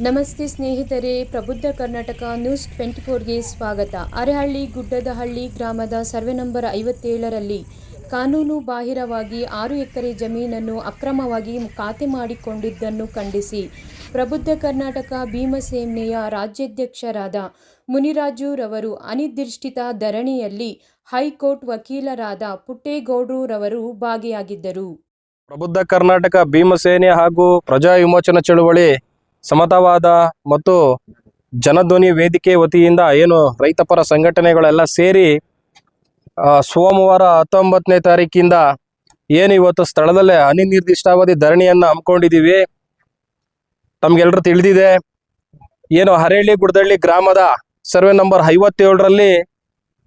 ನಮಸ್ತೆ ಸ್ನೇಹಿತರೆ, ಪ್ರಬುದ್ಧ ಕರ್ನಾಟಕ ನ್ಯೂಸ್ 24ಗೆ ಸ್ವಾಗತ. ಅರೆಹಳ್ಳಿ ಗುಡ್ಡದಹಳ್ಳಿ ಗ್ರಾಮದ ಸರ್ವೆ ನಂಬರ್ 57ರಲ್ಲಿ ಕಾನೂನು ಬಾಹಿರವಾಗಿ 6 ಎಕರೆ ಜಮೀನನ್ನು ಅಕ್ರಮವಾಗಿ ಖಾತೆ ಮಾಡಿಕೊಂಡಿದ್ದನ್ನು ಖಂಡಿಸಿ ಪ್ರಬುದ್ಧ ಕರ್ನಾಟಕ ಭೀಮಸೇನೆಯ ರಾಜ್ಯಾಧ್ಯಕ್ಷರಾದ ಮುನಿರಾಜು ರವರು ಅನಿರ್ದಿಷ್ಟ ಧರಣಿಯಲ್ಲಿ ಹೈಕೋರ್ಟ್ ವಕೀಲರಾದ ಪುಟ್ಟೇಗೌಡರು ರವರು ಭಾಗಿಯಾಗಿದ್ದರು. ಪ್ರಬುದ್ಧ ಕರ್ನಾಟಕ ಭೀಮಸೇನೆ ಹಾಗೂ ಪ್ರಜಾ ವಿಮೋಚನಾ ಚಳುವಳಿ ಸಮತಾವಾದ ಮತ್ತು ಜನಧ್ವನಿ ವೇದಿಕೆ ವತಿಯಿಂದ ಏನು ರೈತಪರ ಸಂಘಟನೆಗಳೆಲ್ಲ ಸೇರಿ ಸೋಮವಾರ 19ನೇ ತಾರೀಕಿಂದ ಏನು ಇವತ್ತು ಸ್ಥಳದಲ್ಲೇ ಅನಿರ್ದಿಷ್ಟಾವಧಿ ಧರಣಿಯನ್ನು ಹಮ್ಮಿಕೊಂಡಿದ್ದೀವಿ. ತಮಗೆಲ್ಲರೂ ತಿಳಿದಿದೆ, ಏನು ಅರೆಹಳ್ಳಿ ಗುಡ್ಡದಹಳ್ಳಿ ಗ್ರಾಮದ ಸರ್ವೆ ನಂಬರ್ 57ರಲ್ಲಿ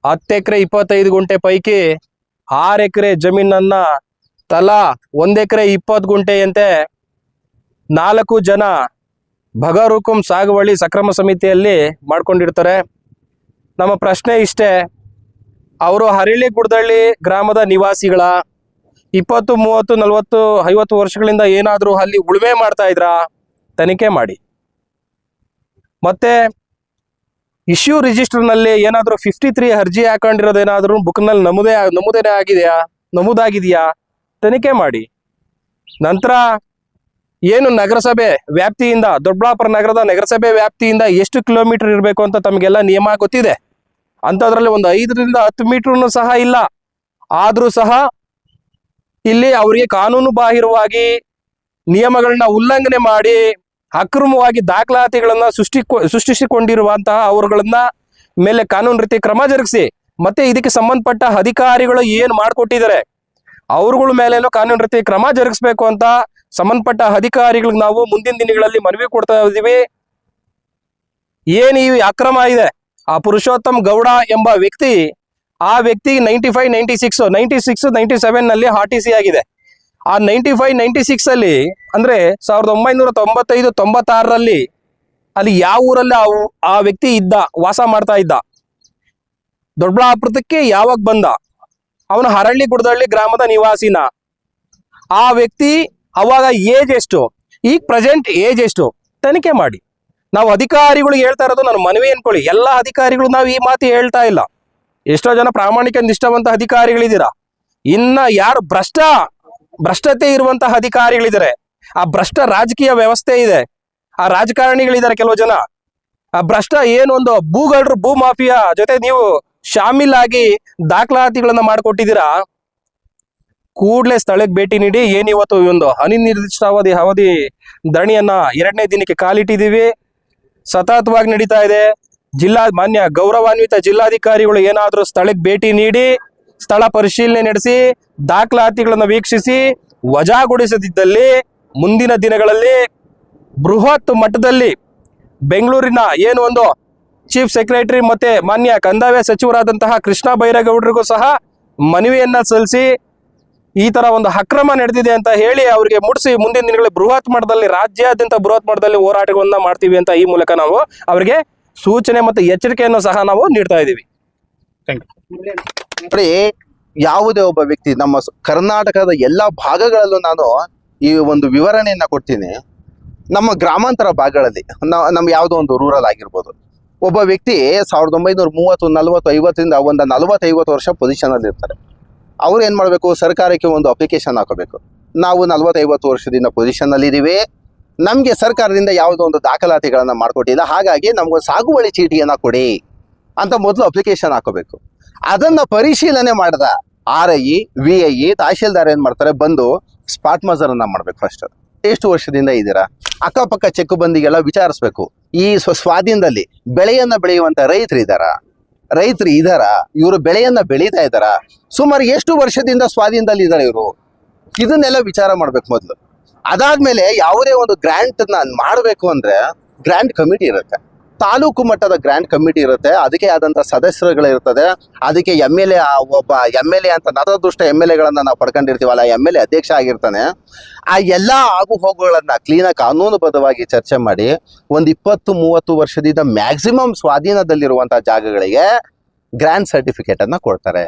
10 ಎಕರೆ 25 ಗುಂಟೆ ಪೈಕಿ 6 ಎಕರೆ ಜಮೀನನ್ನು ತಲಾ 1 ಎಕರೆ 20 ಗುಂಟೆಯಂತೆ 4 ಜನ ಬಗರುಕುಂ ಸಾಗುವಳಿ ಸಕ್ರಮ ಸಮಿತಿಯಲ್ಲಿ ಮಾಡ್ಕೊಂಡಿರ್ತಾರೆ. ನಮ್ಮ ಪ್ರಶ್ನೆ ಇಷ್ಟೇ, ಅವರು ಅರೆಹಳ್ಳಿ ಗುಡ್ಡದಹಳ್ಳಿ ಗ್ರಾಮದ ನಿವಾಸಿಗಳ 20, 30, 40, 50 ವರ್ಷಗಳಿಂದ ಏನಾದರೂ ಅಲ್ಲಿ ಉಳುಮೆ ಮಾಡ್ತಾ ಇದ್ರಾ? ತನಿಖೆ ಮಾಡಿ. ಮತ್ತೆ ಇಶ್ಯೂ ರಿಜಿಸ್ಟರ್ನಲ್ಲಿ ಏನಾದರೂ 53 ಅರ್ಜಿ ಹಾಕೊಂಡಿರೋದೇನಾದರೂ ಬುಕ್ನಲ್ಲಿ ನಮೂದಾಗಿದೆಯಾ? ತನಿಖೆ ಮಾಡಿ. ನಂತರ ಏನು ನಗರಸಭೆ ವ್ಯಾಪ್ತಿಯಿಂದ ದೊಡ್ಡಬಳ್ಳಾಪುರ ನಗರದ ನಗರಸಭೆ ವ್ಯಾಪ್ತಿಯಿಂದ ಎಷ್ಟು ಕಿಲೋಮೀಟರ್ ಇರಬೇಕು ಅಂತ ತಮಗೆಲ್ಲ ನಿಯಮ ಗೊತ್ತಿದೆ. ಅಂಥದ್ರಲ್ಲಿ ಒಂದು 5ರಿಂದ 10 ಮೀಟರ್ನು ಸಹ ಇಲ್ಲ. ಆದರೂ ಸಹ ಇಲ್ಲಿ ಅವರಿಗೆ ಕಾನೂನು ಬಾಹಿರವಾಗಿ ನಿಯಮಗಳನ್ನ ಉಲ್ಲಂಘನೆ ಮಾಡಿ ಅಕ್ರಮವಾಗಿ ದಾಖಲಾತಿಗಳನ್ನ ಸೃಷ್ಟಿಸಿಕೊಂಡಿರುವಂತಹ ಅವರುಗಳನ್ನ ಮೇಲೆ ಕಾನೂನು ರೀತಿ ಕ್ರಮ ಜರುಗಿಸಿ, ಮತ್ತೆ ಇದಕ್ಕೆ ಸಂಬಂಧಪಟ್ಟ ಅಧಿಕಾರಿಗಳು ಏನು ಮಾಡಿಕೊಟ್ಟಿದ್ದಾರೆ ಅವ್ರಗಳ ಮೇಲೇನೋ ಕಾನೂನು ರೀತಿ ಕ್ರಮ ಜರುಗಿಸ್ಬೇಕು ಅಂತ ಸಂಬಂಧಪಟ್ಟ ಅಧಿಕಾರಿಗಳಿಗೆ ನಾವು ಮುಂದಿನ ದಿನಗಳಲ್ಲಿ ಮನವಿ ಕೊಡ್ತಾ ಇದ್ದೀವಿ. ಏನು ಈ ಅಕ್ರಮ ಇದೆ, ಆ ಪುರುಷೋತ್ತಮ್ ಗೌಡ ಎಂಬ ವ್ಯಕ್ತಿ, ಆ ವ್ಯಕ್ತಿ 95, 96, 97 ನಲ್ಲಿ RTC ಆಗಿದೆ. ಆ 95, 96 ಅಲ್ಲಿ ಅಂದ್ರೆ 1995, 96ರಲ್ಲಿ ಅಲ್ಲಿ ಯಾವ ಊರಲ್ಲಿ ಆ ವ್ಯಕ್ತಿ ವಾಸ ಮಾಡ್ತಾ ಇದ್ದ, ದೊಡ್ಡಬಳ್ಳಾಪುರಕ್ಕೆ ಯಾವಾಗ ಬಂದ, ಅವನು ಅರೆಹಳ್ಳಿ ಗುಡ್ಡದಹಳ್ಳಿ ಗ್ರಾಮದ ನಿವಾಸಿನ, ಆ ವ್ಯಕ್ತಿ ಅವಾಗ ಏಜ್ ಎಷ್ಟು, ಈಗ ಪ್ರೆಸೆಂಟ್ ಏಜ್ ಎಷ್ಟು, ತನಿಖೆ ಮಾಡಿ. ನಾವು ಅಧಿಕಾರಿಗಳಿಗೆ ಹೇಳ್ತಾ ಇರೋದು, ನಾನು ಮನವಿ ಅನ್ಕೊಳ್ಳಿ, ಎಲ್ಲ ಅಧಿಕಾರಿಗಳು ನಾವು ಈ ಮಾತು ಹೇಳ್ತಾ ಇಲ್ಲ. ಎಷ್ಟೋ ಜನ ಪ್ರಾಮಾಣಿಕ ನಿಷ್ಠಾವಂತ ಅಧಿಕಾರಿಗಳಿದ್ದೀರಾ, ಇನ್ನ ಯಾರು ಭ್ರಷ್ಟತೆ ಇರುವಂತಹ ಅಧಿಕಾರಿಗಳಿದ್ದಾರೆ, ಆ ಭ್ರಷ್ಟ ರಾಜಕೀಯ ವ್ಯವಸ್ಥೆ ಇದೆ, ಆ ರಾಜಕಾರಣಿಗಳಿದ್ದಾರೆ ಕೆಲವು ಜನ, ಆ ಭ್ರಷ್ಟ ಏನೊಂದು ಭೂಗಳ್ರು ಭೂ ಮಾಫಿಯಾ ಜೊತೆ ನೀವು ಶಾಮೀಲಾಗಿ ದಾಖಲಾತಿಗಳನ್ನ ಮಾಡಿಕೊಟ್ಟಿದ್ದೀರಾ, ಕೂಡಲೇ ಸ್ಥಳಕ್ಕೆ ಭೇಟಿ ನೀಡಿ. ಏನಿವತ್ತು ಒಂದು ಅನಿರ್ದಿಷ್ಟಾವಧಿ ಧರಣಿಯನ್ನ 2ನೇ ದಿನಕ್ಕೆ ಕಾಲಿಟ್ಟಿದ್ದೀವಿ. ಸತತವಾಗಿ ನಡೀತಾ ಇದೆ. ಮಾನ್ಯ ಗೌರವಾನ್ವಿತ ಜಿಲ್ಲಾಧಿಕಾರಿಗಳು ಏನಾದರೂ ಸ್ಥಳಕ್ಕೆ ಭೇಟಿ ನೀಡಿ ಸ್ಥಳ ಪರಿಶೀಲನೆ ನಡೆಸಿ ದಾಖಲಾತಿಗಳನ್ನು ವೀಕ್ಷಿಸಿ ವಜಾಗೊಳಿಸದಿದ್ದಲ್ಲಿ ಮುಂದಿನ ದಿನಗಳಲ್ಲಿ ಬೃಹತ್ ಮಟ್ಟದಲ್ಲಿ ಬೆಂಗಳೂರಿನ ಏನು ಒಂದು ಚೀಫ್ ಸೆಕ್ರೆಟರಿ ಮತ್ತೆ ಮಾನ್ಯ ಕಂದಾಯ ಸಚಿವರಾದಂತಹ ಕೃಷ್ಣ ಬೈರೇಗೌಡರಿಗೂ ಸಹ ಮನವಿಯನ್ನ ಸಲ್ಲಿಸಿ ಈ ತರ ಒಂದು ಅಕ್ರಮ ನಡೆದಿದೆ ಅಂತ ಹೇಳಿ ಅವರಿಗೆ ಮುಡಿಸಿ ಮುಂದಿನ ದಿನಗಳಲ್ಲಿ ಬೃಹತ್ ಮಟ್ಟದಲ್ಲಿ ರಾಜ್ಯಾದ್ಯಂತ ಬೃಹತ್ ಮಟ್ಟದಲ್ಲಿ ಹೋರಾಟಗಳನ್ನ ಮಾಡ್ತೀವಿ ಅಂತ ಈ ಮೂಲಕ ನಾವು ಅವರಿಗೆ ಸೂಚನೆ ಮತ್ತು ಎಚ್ಚರಿಕೆಯನ್ನು ಸಹ ನಾವು ನೀಡ್ತಾ ಇದ್ದೀವಿ. ನೋಡಿ, ಯಾವುದೇ ಒಬ್ಬ ವ್ಯಕ್ತಿ ನಮ್ಮ ಕರ್ನಾಟಕದ ಎಲ್ಲ ಭಾಗಗಳಲ್ಲೂ ನಾನು ಈ ಒಂದು ವಿವರಣೆಯನ್ನ ಕೊಡ್ತೀನಿ. ನಮ್ಮ ಗ್ರಾಮಾಂತರ ಭಾಗಗಳಲ್ಲಿ ನಮ್ಮ ಯಾವುದೋ ಒಂದು ರೂರಲ್ ಆಗಿರ್ಬೋದು, ಒಬ್ಬ ವ್ಯಕ್ತಿ 1930, 40, 50ರಿಂದ ಒಂದು 40-50 ವರ್ಷ ಪೊಸಿಷನ್ ಅಲ್ಲಿ ಇರ್ತಾರೆ. ಅವ್ರು ಏನ್ ಮಾಡ್ಬೇಕು, ಸರ್ಕಾರಕ್ಕೆ ಒಂದು ಅಪ್ಲಿಕೇಶನ್ ಹಾಕೋಬೇಕು. ನಾವು 40-50 ವರ್ಷದಿಂದ ಪೊಸಿಷನ್ ಅಲ್ಲಿ ಇದೀವಿ, ನಮ್ಗೆ ಸರ್ಕಾರದಿಂದ ಯಾವುದೋ ಒಂದು ದಾಖಲಾತಿಗಳನ್ನ ಮಾಡ್ಕೊಟ್ಟಿಲ್ಲ, ಹಾಗಾಗಿ ನಮ್ಗೊಂದು ಸಾಗುವಳಿ ಚೀಟಿಯನ್ನ ಕೊಡಿ ಅಂತ ಮೊದಲು ಅಪ್ಲಿಕೇಶನ್ ಹಾಕೋಬೇಕು. ಅದನ್ನ ಪರಿಶೀಲನೆ ಮಾಡಿದ RI, VI, ತಹಶೀಲ್ದಾರ್ ಏನ್ ಮಾಡ್ತಾರೆ, ಬಂದು ಸ್ಪಾಟ್ ಮಜರನ್ನ ಮಾಡ್ಬೇಕು. ಫಸ್ಟ್ ಎಷ್ಟು ವರ್ಷದಿಂದ ಇದ್ದೀರಾ, ಅಕ್ಕಪಕ್ಕ ಚೆಕ್ ಬಂದಿಗೆಲ್ಲ ವಿಚಾರಿಸ್ಬೇಕು. ಈ ಸ್ವಾಧೀನದಲ್ಲಿ ಬೆಳೆಯನ್ನ ಬೆಳೆಯುವಂತ ರೈತರು ಇದಾರ, ಇವರು ಬೆಳೆಯನ್ನ ಬೆಳೀತಾ ಇದ್ದಾರ, ಸುಮಾರು ಎಷ್ಟು ವರ್ಷದಿಂದ ಸ್ವಾಧೀನದಲ್ಲಿ ಇದ್ದಾರೆ ಇವರು, ಇದನ್ನೆಲ್ಲ ವಿಚಾರ ಮಾಡ್ಬೇಕು ಮೊದಲು. ಅದಾದ್ಮೇಲೆ ಯಾವುದೇ ಒಂದು ಗ್ರಾಂಟ್ ಮಾಡಬೇಕು ಅಂದ್ರೆ ಗ್ರಾಂಟ್ ಕಮಿಟಿ ಇರುತ್ತೆ, ತಾಲೂಕು ಮಟ್ಟದ ಗ್ರಾಂಟ್ ಕಮಿಟಿ ಇರುತ್ತೆ, ಅದಕ್ಕೆ ಆದಂತ ಸದಸ್ಯರುಗಳಿರ್ತದೆ. ಅದಕ್ಕೆ ಒಬ್ಬ MLA ಅಂತ ನತದೃಷ್ಟ MLAಗಳನ್ನ ನಾವು ಪಡ್ಕೊಂಡಿರ್ತೀವಲ್ಲ, MLA ಅಧ್ಯಕ್ಷ ಆಗಿರ್ತಾನೆ. ಆ ಎಲ್ಲ ಆಗು ಹೋಗುಗಳನ್ನ ಕ್ಲೀನಾಗಿ ಕಾನೂನುಬದ್ಧವಾಗಿ ಚರ್ಚೆ ಮಾಡಿ ಒಂದು 20-30 ವರ್ಷದಿಂದ ಮ್ಯಾಕ್ಸಿಮಮ್ ಸ್ವಾಧೀನದಲ್ಲಿರುವಂತಹ ಜಾಗಗಳಿಗೆ ಗ್ರಾಂಟ್ ಸರ್ಟಿಫಿಕೇಟ್ ಅನ್ನ ಕೊಡ್ತಾರೆ.